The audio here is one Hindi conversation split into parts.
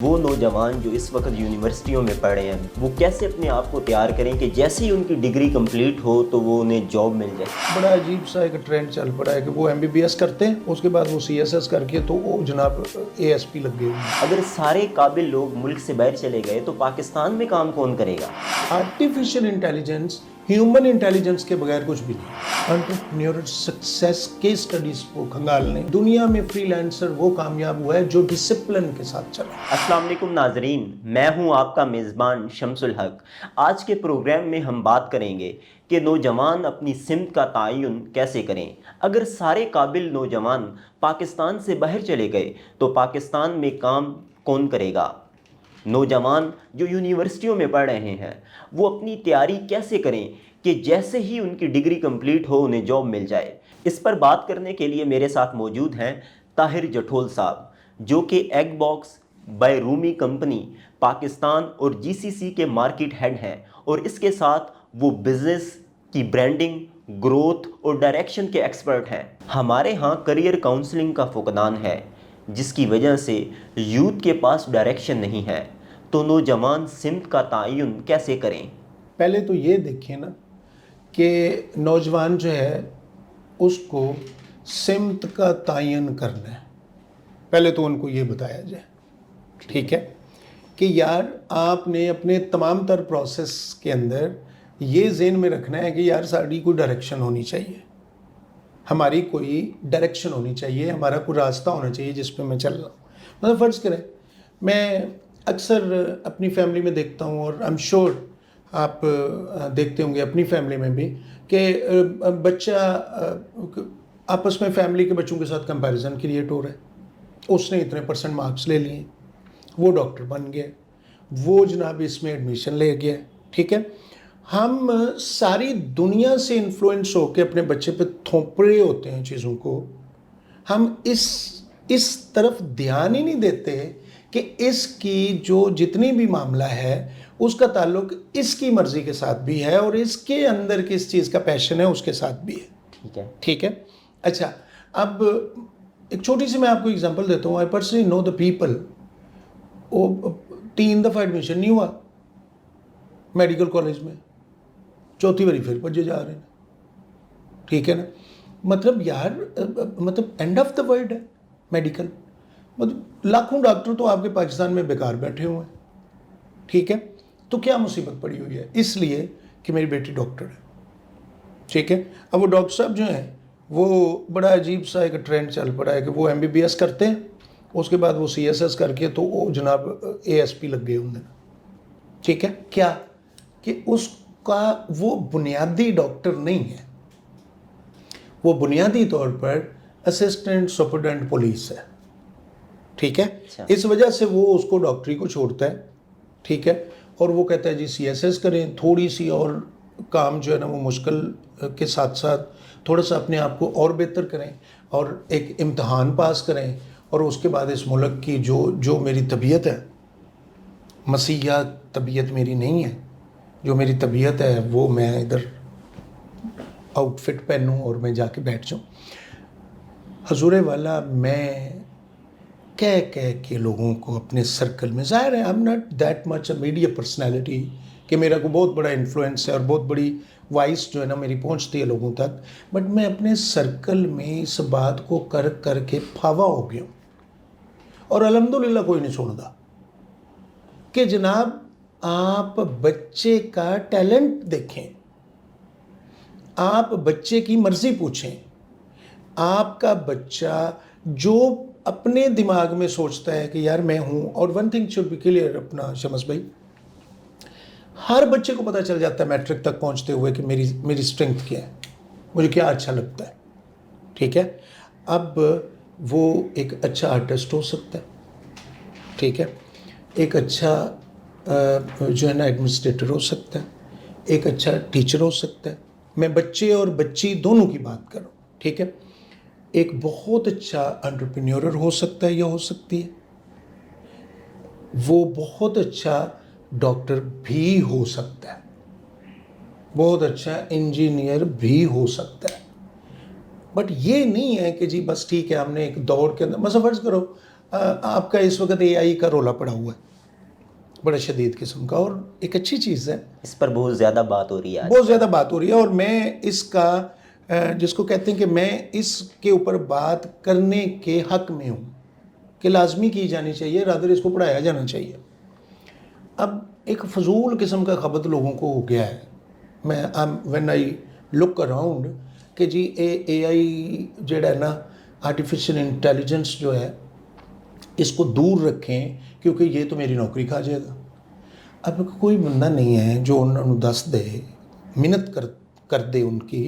वो नौजवान जो इस वक्त यूनिवर्सिटियों में पढ़ रहे हैं वो कैसे अपने आप को तैयार करें कि जैसे ही उनकी डिग्री कंप्लीट हो तो वो उन्हें जॉब मिल जाए। बड़ा अजीब सा एक ट्रेंड चल पड़ा है कि वो MBBS करते हैं, उसके बाद वो CSS करके तो वो जनाब ASP लग गए। अगर सारे काबिल लोग मुल्क से बाहर चले गए तो पाकिस्तान में काम कौन करेगा? आर्टिफिशियल इंटेलिजेंस ह्यूमन इंटेलिजेंस के बगैर कुछ भी नहीं। एंटरप्रेन्योर सक्सेस के स्टडीज को खंगालने दुनिया में फ्रीलांसर वो कामयाब हुआ है जो डिसिप्लिन के साथ चला। अस्सलाम वालेकुम नाजरीन, मैं हूं आपका मेज़बान शम्सुल हक। आज के प्रोग्राम में हम बात करेंगे कि नौजवान अपनी सिमत का तयन कैसे करें। अगर सारे काबिल नौजवान पाकिस्तान से बाहर चले गए तो पाकिस्तान में काम कौन करेगा? नौजवान जो यूनिवर्सिटियों में पढ़ रहे हैं वो अपनी तैयारी कैसे करें कि जैसे ही उनकी डिग्री कंप्लीट हो उन्हें जॉब मिल जाए। इस पर बात करने के लिए मेरे साथ मौजूद हैं ताहिर जठोल साहब, जो कि egg box by Rumi company Pakistan और GCC के मार्केट हेड हैं, और इसके साथ वो बिज़नेस की ब्रांडिंग, ग्रोथ और डायरेक्शन के एक्सपर्ट हैं। हमारे यहाँ करियर काउंसलिंग का फुकदान है जिसकी वजह से यूथ के पास डायरेक्शन नहीं है, तो नौजवान सिमत का तयन कैसे करें? पहले तो ये देखिए ना कि नौजवान जो है उसको सिमत का तयन करना है। पहले तो उनको ये बताया जाए, ठीक है, कि यार आपने अपने तमाम तर प्रोसेस के अंदर ये ज़हन में रखना है कि यार साड़ी कोई डायरेक्शन होनी चाहिए, हमारी कोई डायरेक्शन होनी चाहिए, हमारा कोई रास्ता होना चाहिए जिस पे मैं चल रहा हूँ। मतलब फ़र्ज़ करें, मैं अक्सर अपनी फैमिली में देखता हूँ और आई एम श्योर आप देखते होंगे अपनी फैमिली में भी कि बच्चा आपस में फैमिली के बच्चों के साथ कंपैरिजन क्रिएट हो रहा है। उसने इतने % मार्क्स ले लिए, वो डॉक्टर बन गया, वो जनाब इसमें एडमिशन ले गया, ठीक है। हम सारी दुनिया से इन्फ्लुएंस होकर अपने बच्चे पे थोप रहे होते हैं चीज़ों को। हम इस तरफ ध्यान ही नहीं देते कि इसकी जो जितनी भी मामला है उसका ताल्लुक इसकी मर्ज़ी के साथ भी है और इसके अंदर किस चीज़ का पैशन है उसके साथ भी है, ठीक है। अच्छा, अब एक छोटी सी मैं आपको एग्जांपल देता हूँ। I personally know the people. वो 3 दफ़ा एडमिशन नहीं हुआ मेडिकल कॉलेज में, 4थी बारी फिर भजे जा रहे हैं, ठीक है ना। मतलब यार मतलब एंड ऑफ द वर्ल्ड है मेडिकल। मतलब लाखों डॉक्टर तो आपके पाकिस्तान में बेकार बैठे हुए हैं, ठीक है। तो क्या मुसीबत पड़ी हुई है? इसलिए कि मेरी बेटी डॉक्टर है, ठीक है। अब वो डॉक्टर साहब जो हैं वो बड़ा अजीब सा एक ट्रेंड चल पड़ा है कि वो MBBS करते हैं, उसके बाद वो CSS करके तो वो जनाब ASP लग गए उन्हें, ठीक है। क्या कि उसका वो बुनियादी डॉक्टर नहीं है, वो बुनियादी तौर पर असिस्टेंट सुपरडेंट पुलिस है, ठीक है। इस वजह से वो उसको डॉक्टरी को छोड़ता है, ठीक है, और वो कहता है जी CSS करें, थोड़ी सी और काम जो है ना वो मुश्किल के साथ साथ थोड़ा सा अपने आप को और बेहतर करें और एक इम्तहान पास करें, और उसके बाद इस मुल्क की जो मेरी तबीयत है, मसीहा तबीयत मेरी नहीं है, जो मेरी तबीयत है वो मैं इधर आउटफिट पहनूं और मैं जाके बैठ जाऊं। हजूर वाला मैं कह के लोगों को अपने सर्कल में, ज़ाहिर है I am not that much a media personality कि मेरा को बहुत बड़ा इन्फ्लुएंस है और बहुत बड़ी वॉइस जो है ना मेरी पहुंचती है लोगों तक, बट मैं अपने सर्कल में इस बात को कर के फावा हो गया हूँ और अल्हम्दुलिल्लाह कोई नहीं सुनता कि जनाब आप बच्चे का टैलेंट देखें, आप बच्चे की मर्ज़ी पूछें। आपका बच्चा जो अपने दिमाग में सोचता है कि यार मैं हूँ, और one thing should be clear अपना शमस भाई, हर बच्चे को पता चल जाता है मैट्रिक तक पहुँचते हुए कि मेरी स्ट्रेंथ क्या है, मुझे क्या अच्छा लगता है, ठीक है। अब वो एक अच्छा आर्टिस्ट हो सकता है, ठीक है, एक अच्छा जो है ना एडमिनिस्ट्रेटर हो सकता है, एक अच्छा टीचर हो सकता है। मैं बच्चे और बच्ची दोनों की बात कर रहा हूँ, ठीक है। एक बहुत अच्छा एंटरप्रेन्योर हो सकता है या हो सकती है, वो बहुत अच्छा डॉक्टर भी हो सकता है, बहुत अच्छा इंजीनियर भी हो सकता है। बट ये नहीं है कि जी बस ठीक है हमने एक दौड़ के अंदर, मतलब फर्ज करो आपका इस वक्त एआई का रोला पड़ा हुआ है बड़ा शदीद किस्म का, और एक अच्छी चीज़ है, इस पर बहुत ज़्यादा बात हो रही है आज। बहुत ज़्यादा बात हो रही है, और मैं इसका जिसको कहते हैं कि मैं इसके ऊपर बात करने के हक में हूँ कि लाजमी की जानी चाहिए, रादर इसको पढ़ाया जाना चाहिए। अब एक फजूल किस्म का खबत लोगों को हो गया है, मैं व्हेन आई लुक अराउंड कि जी ए आई जड़ा है ना, आर्टिफिशियल इंटेलिजेंस जो है इसको दूर रखें क्योंकि ये तो मेरी नौकरी खा जाएगा। अब कोई बंदा नहीं है जो उन्होंने दस दे, मिन्नत कर दे उनकी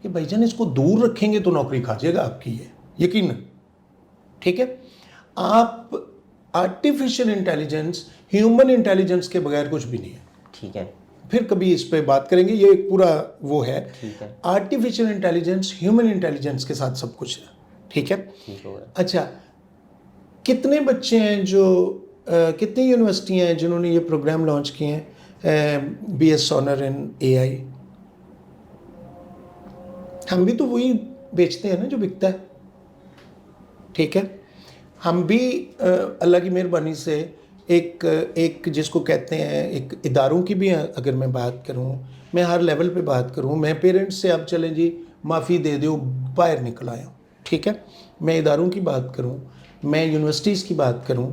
कि भाईजान इसको दूर रखेंगे तो नौकरी खा जाएगा आपकी, ये यकीन, ठीक है। आप आर्टिफिशियल इंटेलिजेंस ह्यूमन इंटेलिजेंस के बगैर कुछ भी नहीं है, ठीक है, फिर कभी इस पे बात करेंगे, ये एक पूरा वो है। ठीक है, आर्टिफिशियल इंटेलिजेंस ह्यूमन इंटेलिजेंस के साथ सब कुछ है, ठीक है। ठीक होगा। अच्छा, कितने बच्चे हैं जो कितनी यूनिवर्सिटियां हैं जिन्होंने ये प्रोग्राम लॉन्च किए हैं, BS ऑनर इन AI? हम भी तो वही बेचते हैं ना जो बिकता है, ठीक है। हम भी अल्लाह की मेहरबानी से एक जिसको कहते हैं, एक इदारों की भी अगर मैं बात करूं, मैं हर लेवल पे बात करूं, मैं पेरेंट्स से अब चलें जी माफ़ी दे दो बाहर निकल आया, ठीक है। मैं इदारों की बात करूं, मैं यूनिवर्सिटीज़ की बात करूं,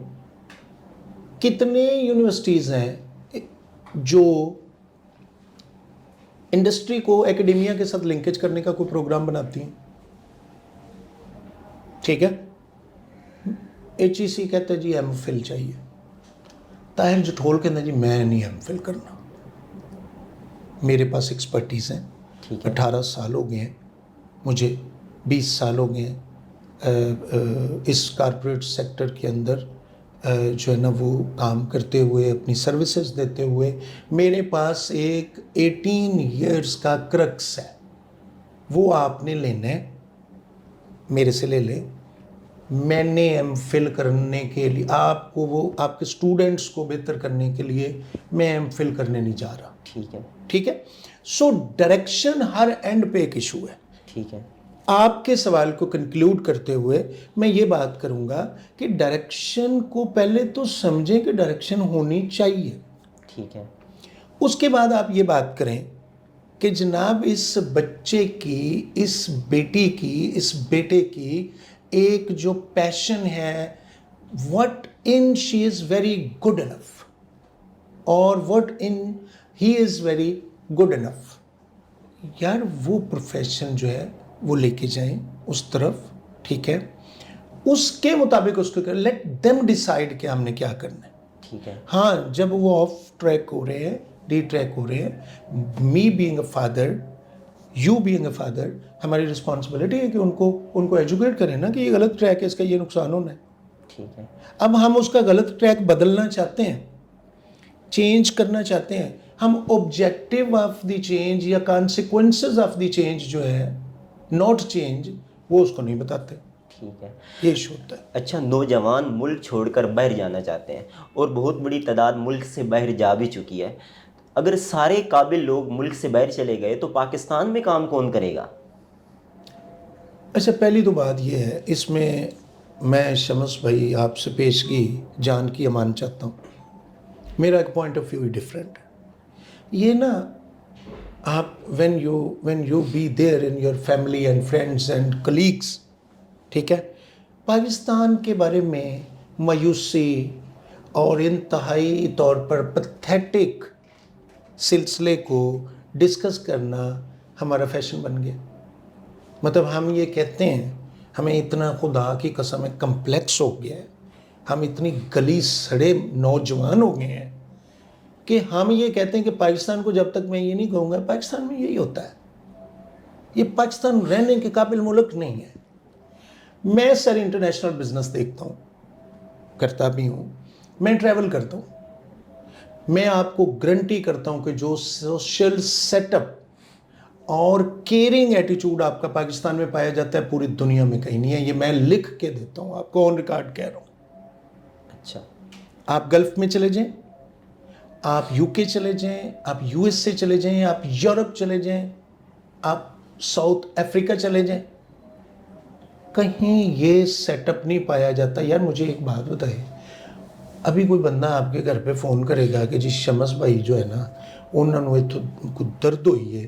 कितने यूनिवर्सिटीज़ हैं जो इंडस्ट्री को एकेडेमिया के साथ लिंकेज करने का कोई प्रोग्राम बनाती हैं, ठीक है। HEC कहता है जी MPhil चाहिए, ताहिर जठोल कहता है जी मैं नहीं MPhil करना, मेरे पास एक्सपर्टीज़ हैं, ठीक है, 18 साल हो गए हैं मुझे, 20 साल हो गए हैं इस कॉरपोरेट सेक्टर के अंदर जो है ना वो काम करते हुए, अपनी सर्विसेज देते हुए। मेरे पास एक 18 इयर्स का क्रक्स है, वो आपने लेना है, मेरे से ले ले। मैंने MPhil करने के लिए आपको, वो आपके स्टूडेंट्स को बेहतर करने के लिए मैं MPhil करने नहीं जा रहा, ठीक है, ठीक है। सो डायरेक्शन हर एंड पे एक इशू है। ठीक है, आपके सवाल को कंक्लूड करते हुए मैं ये बात करूंगा कि डायरेक्शन को पहले तो समझें कि डायरेक्शन होनी चाहिए, ठीक है, उसके बाद आप ये बात करें कि जनाब इस बच्चे की, इस बेटी की, इस बेटे की एक जो पैशन है, what in she is very good enough, और what in he is very good enough, यार वो प्रोफेशन जो है वो लेके जाएं उस तरफ, ठीक है। उसके मुताबिक उसको कर, लेट देम डिसाइड कि हमने क्या करना है, ठीक है, हाँ। जब वो ऑफ ट्रैक हो रहे हैं, डी ट्रैक हो रहे हैं, me being a father, you being a father, हमारी रिस्पॉन्सिबिलिटी है कि उनको एजुकेट करें ना कि ये गलत ट्रैक है, इसका ये नुकसान होना है, ठीक है। अब हम उसका गलत ट्रैक बदलना चाहते हैं, चेंज करना चाहते हैं, हम ऑब्जेक्टिव ऑफ द चेंज या कॉन्सिक्वेंसेस ऑफ द चेंज जो है, नॉट चेंज, वो उसको नहीं बताते, ठीक है। ये इशू होता है। अच्छा, नौजवान मुल्क छोड़कर बाहर जाना चाहते हैं और बहुत बड़ी तादाद मुल्क से बाहर जा भी चुकी है। अगर सारे काबिल लोग मुल्क से बाहर चले गए तो पाकिस्तान में काम कौन करेगा? अच्छा, पहली तो बात ये है, इसमें मैं शमस भाई आपसे पेशगी जान की अमान चाहता हूँ, मेरा एक पॉइंट ऑफ व्यू ही डिफरेंट है। ये ना आप when you be there in your family and friends and colleagues, ठीक है, पाकिस्तान के बारे में मायूसी और इंतहाई तौर पर पथेटिक सिलसिले को डिस्कस करना हमारा फैशन बन गया। मतलब हम ये कहते हैं, हमें इतना खुदा की कसम है कम्प्लेक्स हो गया है, हम इतनी गली सड़े नौजवान हो गए हैं कि हम ये कहते हैं कि पाकिस्तान को, जब तक मैं ये नहीं कहूँगा पाकिस्तान में यही होता है, ये पाकिस्तान रहने के काबिल मुल्क नहीं है। मैं सर इंटरनेशनल बिजनेस देखता हूँ, करता भी हूँ, मैं ट्रैवल करता हूँ, मैं आपको गारंटी करता हूँ कि जो सोशल सेटअप और केयरिंग एटीट्यूड आपका पाकिस्तान में पाया जाता है पूरी दुनिया में कहीं नहीं है। ये मैं लिख के देता हूँ आपको, ऑन रिकॉर्ड कह रहा हूँ। अच्छा, आप गल्फ में चले जाएं, आप UK चले जाएं, आप USA चले जाएं, आप यूरोप चले जाएं, आप साउथ अफ्रीका चले जाएं, कहीं ये सेटअप नहीं पाया जाता। यार मुझे एक बात बताइए, अभी कोई बंदा आपके घर पे फ़ोन करेगा कि जी शमस भाई जो है ना उन्होंने तो उनको दर्द हुई है,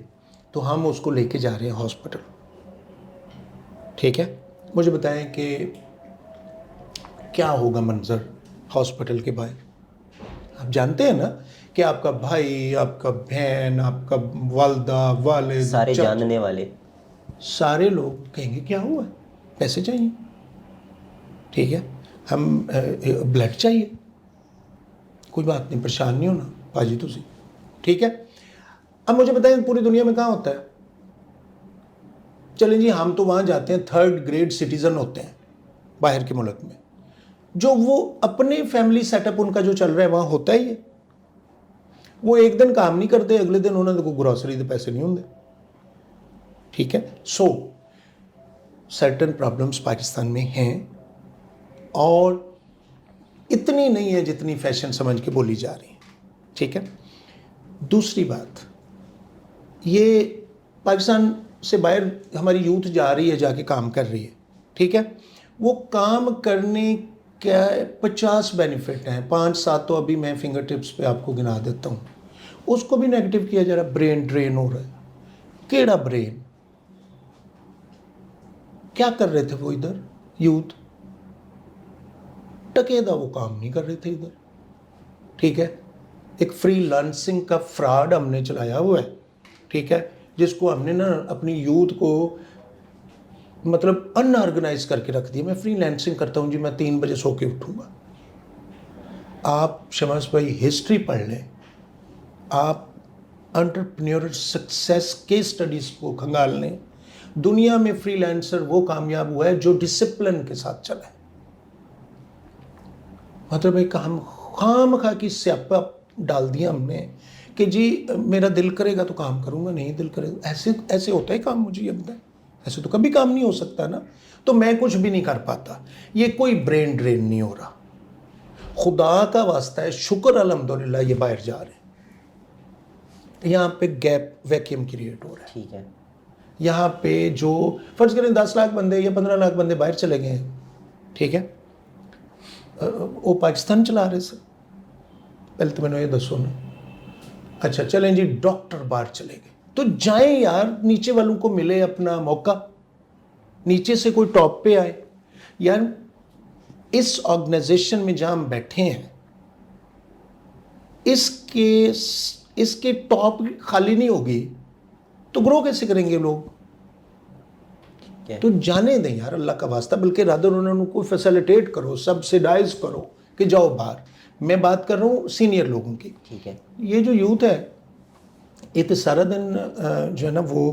तो हम उसको लेके जा रहे हैं हॉस्पिटल, ठीक है। मुझे बताएं कि क्या होगा मंजर हॉस्पिटल के बाहर। आप जानते हैं ना कि आपका भाई, आपका बहन, आपका वालदा, वालिद, सारे चाचा, जानने वाले। सारे लोग कहेंगे क्या हुआ है, पैसे चाहिए, ठीक है, हम ब्लड चाहिए, कोई बात नहीं, परेशान नहीं होना पाजी तुसी, ठीक है। अब मुझे बताएं पूरी दुनिया में कहाँ होता है? चलें जी, हम तो वहाँ जाते हैं, 3rd ग्रेड सिटीज़न होते हैं बाहर के मुल्क में, जो वो अपने फैमिली सेटअप उनका जो चल रहा है वहाँ होता ही है। वो एक दिन काम नहीं करते, अगले दिन उन्होंने को ग्रॉसरी के पैसे नहीं होंगे, ठीक है। सो सर्टन प्रॉब्लम्स पाकिस्तान में हैं और इतनी नहीं है जितनी फैशन समझ के बोली जा रही है, ठीक है। दूसरी बात, ये पाकिस्तान से बाहर हमारी यूथ जा रही है, जाके काम कर रही है, ठीक है। वो काम करने का 50 बेनिफिट हैं, 5-7 तो अभी मैं फिंगर टिप्स पे आपको गिना देता हूँ। उसको भी नेगेटिव किया जा रहा है, ब्रेन ड्रेन हो रहा है। केड़ा ब्रेन? क्या कर रहे थे वो इधर यूथ? टकेदा वो काम नहीं कर रहे थे इधर, ठीक है। एक फ्रीलांसिंग का फ्रॉड हमने चलाया हुआ है, ठीक है, जिसको हमने ना अपनी यूथ को मतलब अनऑर्गेनाइज करके रख दिया। मैं फ्रीलांसिंग करता हूँ जी, मैं 3 बजे सो के उठूँगा। आप शमास भाई हिस्ट्री पढ़ लें, आप एंटरप्रेन्योर सक्सेस के स्टडीज़ को खंगाल लें, दुनिया में फ्रीलांसर वो कामयाब हुआ है जो डिसिप्लिन के साथ चला है। मतलब एक हम खाम खा की स्यापा डाल दिया हमने कि जी मेरा दिल करेगा तो काम करूँगा, नहीं दिल करेगा, ऐसे ऐसे होता है काम। मुझे ये बताएं, ऐसे तो कभी काम नहीं हो सकता ना। तो मैं कुछ भी नहीं कर पाता। ये कोई ब्रेन ड्रेन नहीं हो रहा, खुदा का वास्ता है, शुक्र अल्हम्दुलिल्लाह ये बाहर जा रहे हैं। यहाँ पे गैप वैक्यूम क्रिएट हो रहा है, ठीक है। यहाँ पे जो फर्ज करें 10 लाख बंदे या 15 लाख बंदे बाहर चले गए हैं, ठीक है, वो पाकिस्तान चला रहे सर। पहले तो मैंने ये दसो ना। अच्छा चलें जी, डॉक्टर बाहर चले गए, तो जाएं यार, नीचे वालों को मिले अपना मौका, नीचे से कोई टॉप पे आए। यार इस ऑर्गेनाइजेशन में जहां हम बैठे हैं, इसके टॉप खाली नहीं होगी तो ग्रो कैसे करेंगे लोग? तो जाने दें यार अल्लाह का वास्ता, बल्कि रादर उनको फैसिलिटेट करो, सब्सिडाइज करो कि जाओ बाहर। मैं बात कर रहा हूँ सीनियर लोगों की, ठीक है। ये जो यूथ है ये तो सारा दिन जो है ना वो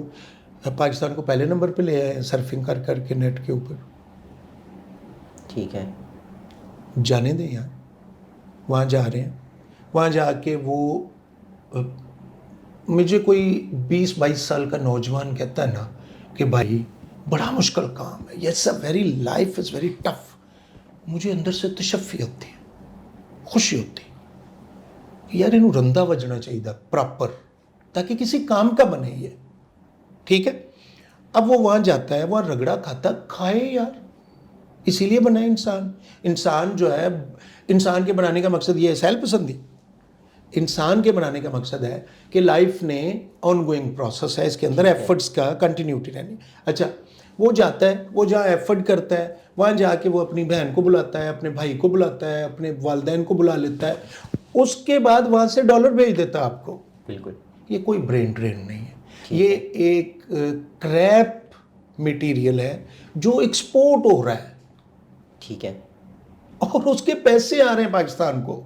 पाकिस्तान को पहले नंबर पे ले आए हैं सर्फिंग कर कर के नेट के ऊपर, ठीक है। जाने दें यार, वहाँ जा रहे हैं, वहाँ जाके वो मुझे कोई 20-22 साल का नौजवान कहता है ना कि भाई बड़ा मुश्किल काम है, ये सब very life is very tough, मुझे अंदर से तशफ़ी होती है, खुशी होती है यार इन्हों रंदा वजना चाहिए प्रॉपर, ताकि किसी काम का बने ये, ठीक है। अब वो वहाँ जाता है, वहाँ रगड़ा खाता, खाए यार, इसीलिए बना है इंसान। इंसान जो है, इंसान के बनाने का मकसद ये है सहल पसंदी। इंसान के बनाने का मकसद है कि लाइफ ने ऑनगोइंग प्रोसेस है, इसके अंदर एफर्ट्स का कंटिन्यूटी रहनी। अच्छा वो जाता है, वो जहाँ एफर्ट करता है वहाँ जाके वो अपनी बहन को बुलाता है, अपने भाई को बुलाता है, अपने वालिदैन को बुला लेता है, उसके बाद वहाँ से डॉलर भेज देता है आपको। बिल्कुल। ये कोई ब्रेन ड्रेन नहीं है, ये एक क्रैप मटेरियल है जो एक्सपोर्ट हो रहा है, ठीक है। और उसके पैसे आ रहे हैं पाकिस्तान को।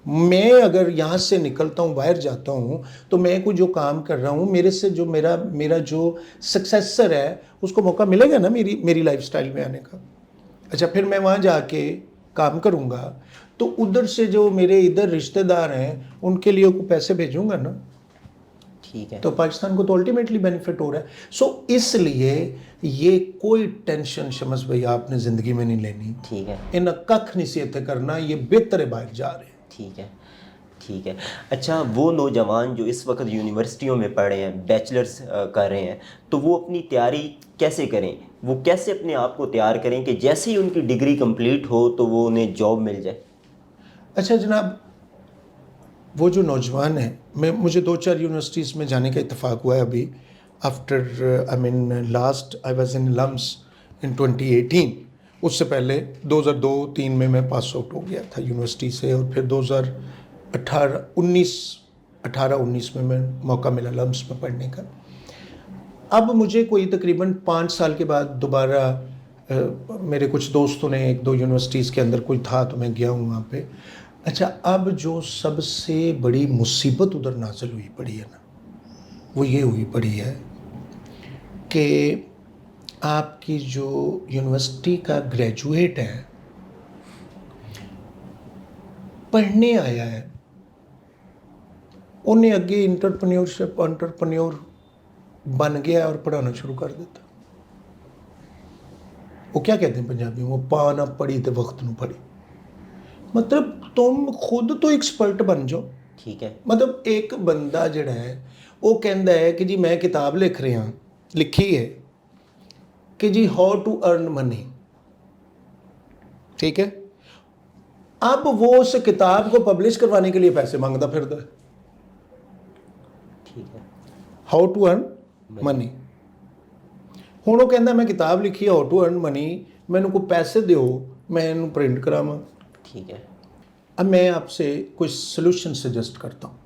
मैं अगर यहाँ से निकलता हूँ, बाहर जाता हूँ, तो मैं कोई जो काम कर रहा हूँ, मेरे से जो मेरा जो सक्सेसर है उसको मौका मिलेगा ना मेरी लाइफस्टाइल में आने का। अच्छा फिर मैं वहाँ जाके काम करूँगा तो उधर से जो मेरे इधर रिश्तेदार हैं उनके लिए को पैसे भेजूँगा ना, ठीक है। तो पाकिस्तान को तो अल्टीमेटली बेनिफिट हो रहा है। सो इसलिए ये कोई टेंशन शमस भाई आपने ज़िंदगी में नहीं लेनी, ठीक है। इन कख नसीहतें करना, ये बेहतर बाहर जा रहे हैं। ठीक है, ठीक है। अच्छा वो नौजवान जो इस वक्त यूनिवर्सिटियों में पढ़ रहे हैं, बैचलर्स कर रहे हैं, तो वो अपनी तैयारी कैसे करें? वो कैसे अपने आप को तैयार करें कि जैसे ही उनकी डिग्री कंप्लीट हो तो वो उन्हें जॉब मिल जाए? अच्छा जनाब, वो जो नौजवान है, मुझे 2-4 यूनिवर्सिटीज़ में जाने का इत्तेफाक हुआ है अभी। After I mean last I was in LUMS in 2018। उससे पहले 2002-3 में मैं पास आउट हो गया था यूनिवर्सिटी से, और फिर 2018-19 में मैं मौका मिला लम्स में पढ़ने का। अब मुझे कोई तकरीबन 5 साल के बाद दोबारा मेरे कुछ दोस्तों ने 1-2 यूनिवर्सिटीज़ के अंदर कोई था तो मैं गया हूँ वहाँ पे। अच्छा, अब जो सबसे बड़ी मुसीबत उधर नाज़िल हुई पड़ी है ना, वो ये हुई पड़ी है कि आपकी जो यूनिवर्सिटी का ग्रेजुएट है, पढ़ने आया है, उन्हें आगे एंटरप्रेन्योर बन गया और पढ़ाना शुरू कर देता। वो क्या कहते हैं पंजाबी में, वो पा ना पढ़ी तो वक्त न पढ़ी। मतलब तुम खुद तो एक्सपर्ट बन जाओ। ठीक है। मतलब एक बंदा जड़ा है वो कहता है कि जी मैं किताब लिखी है कि जी हाउ टू अर्न मनी। ठीक है, अब वो उस किताब को पब्लिश करवाने के लिए पैसे मांगता फिरता है। ठीक है। How to earn money. हुण वो कहता मैं किताब लिखी है हाउ टू अर्न मनी, मैनू को पैसे दो, मैं इनू प्रिंट करावां। ठीक है। अब मैं आपसे कुछ सोल्यूशन सजेस्ट करता हूँ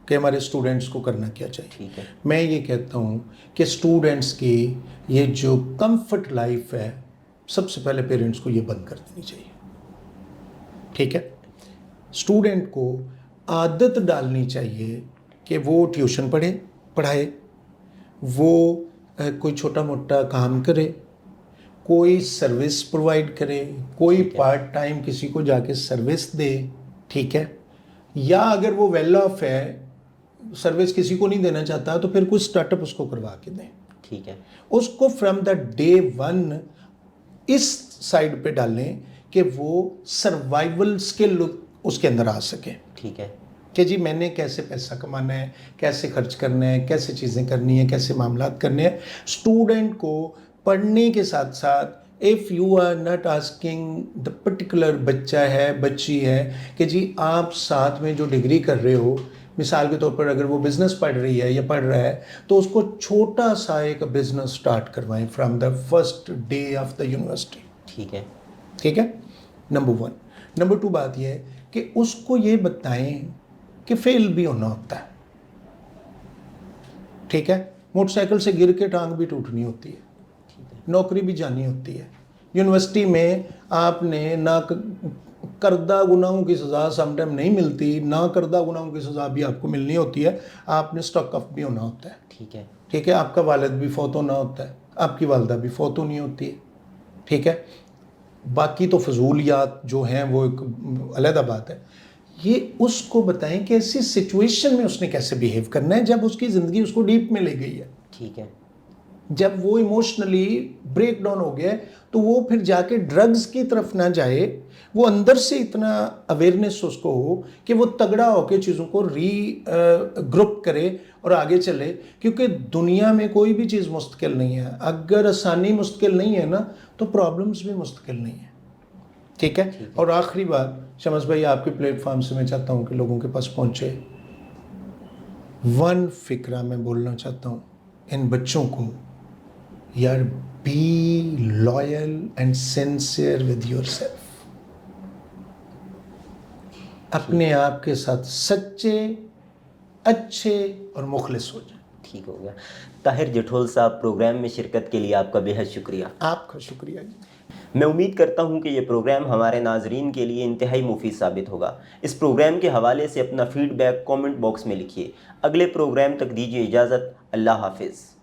कि हमारे स्टूडेंट्स को करना क्या चाहिए। ठीक है। मैं ये कहता हूँ कि स्टूडेंट्स की ये जो कंफर्ट लाइफ है, सबसे पहले पेरेंट्स को ये बंद कर देनी चाहिए। ठीक है, स्टूडेंट को आदत डालनी चाहिए कि वो ट्यूशन पढ़ाए, वो कोई छोटा मोटा काम करे, कोई सर्विस प्रोवाइड करे, कोई पार्ट टाइम किसी को जाके सर्विस दे। ठीक है, या अगर वो वेल ऑफ है, सर्विस किसी को नहीं देना चाहता, तो फिर कुछ स्टार्टअप उसको करवा के दें। ठीक है। उसको फ्रॉम द डे वन इस साइड पे डालें कि वो सर्वाइवल स्किल उसके अंदर आ सके। ठीक है। कि जी मैंने कैसे पैसा कमाना है, कैसे खर्च करना है, कैसे चीज़ें करनी है, कैसे मामलात करने हैं। स्टूडेंट को पढ़ने के साथ साथ if you are not asking the particular बच्चा है, बच्ची है कि जी आप साथ में जो डिग्री कर रहे हो, मिसाल के तौर पर अगर वो बिज़नेस पढ़ रही है या पढ़ रहा है, तो उसको छोटा सा एक बिज़नेस स्टार्ट करवाएं from the first day of the university. ठीक है। ठीक है, नंबर 1। नंबर 2 बात यह है कि उसको ये बताएं कि फेल भी होना होता है। ठीक है, मोटरसाइकिल से गिर के टांग भी टूटनी होती है, नौकरी भी जानी होती है। यूनिवर्सिटी में आपने ना करदा गुनाहों की सज़ा समटाइम नहीं मिलती, ना करदा गुनाहों की सज़ा भी आपको मिलनी होती है। आपने स्टॉक ऑफ भी होना होता है। ठीक है। ठीक है, आपका वालिद भी फौत होना होता है, आपकी वालदा भी फौत होनी होती है। ठीक है, बाकी तो फजूलियात जो हैं वो एक अलग बात है। ये उसको बताएं कि ऐसी सिचुएशन में उसने कैसे बिहेव करना है जब उसकी ज़िंदगी उसको डीप में ले गई है। ठीक है। जब वो इमोशनली ब्रेक डाउन हो गया तो वो फिर जाके ड्रग्स की तरफ ना जाए, वो अंदर से इतना अवेयरनेस उसको हो कि वो तगड़ा होकर चीज़ों को ग्रुप करे और आगे चले। क्योंकि दुनिया में कोई भी चीज़ मुस्तकिल नहीं है। अगर आसानी मुस्तकिल नहीं है ना, तो प्रॉब्लम्स भी मुस्तकिल नहीं है। ठीक है, और आखिरी बात शमस भाई, आपके प्लेटफॉर्म से मैं चाहता हूँ कि लोगों के पास पहुँचे। वन फिक्रा मैं बोलना चाहता हूँ इन बच्चों को, यार be loyal and sincere with yourself. अपने आप के साथ सच्चे, अच्छे और मुखलिस हो जाए। ठीक हो गया। ताहिर जठोल साहब, प्रोग्राम में शिरकत के लिए आपका बेहद शुक्रिया। आपका शुक्रिया जी। मैं उम्मीद करता हूं कि ये प्रोग्राम हमारे नाजरीन के लिए इंतहाई मुफीद साबित होगा। इस प्रोग्राम के हवाले से अपना फीडबैक कमेंट बॉक्स में लिखिए। अगले प्रोग्राम तक दीजिए इजाज़त। अल्लाह हाफिज़।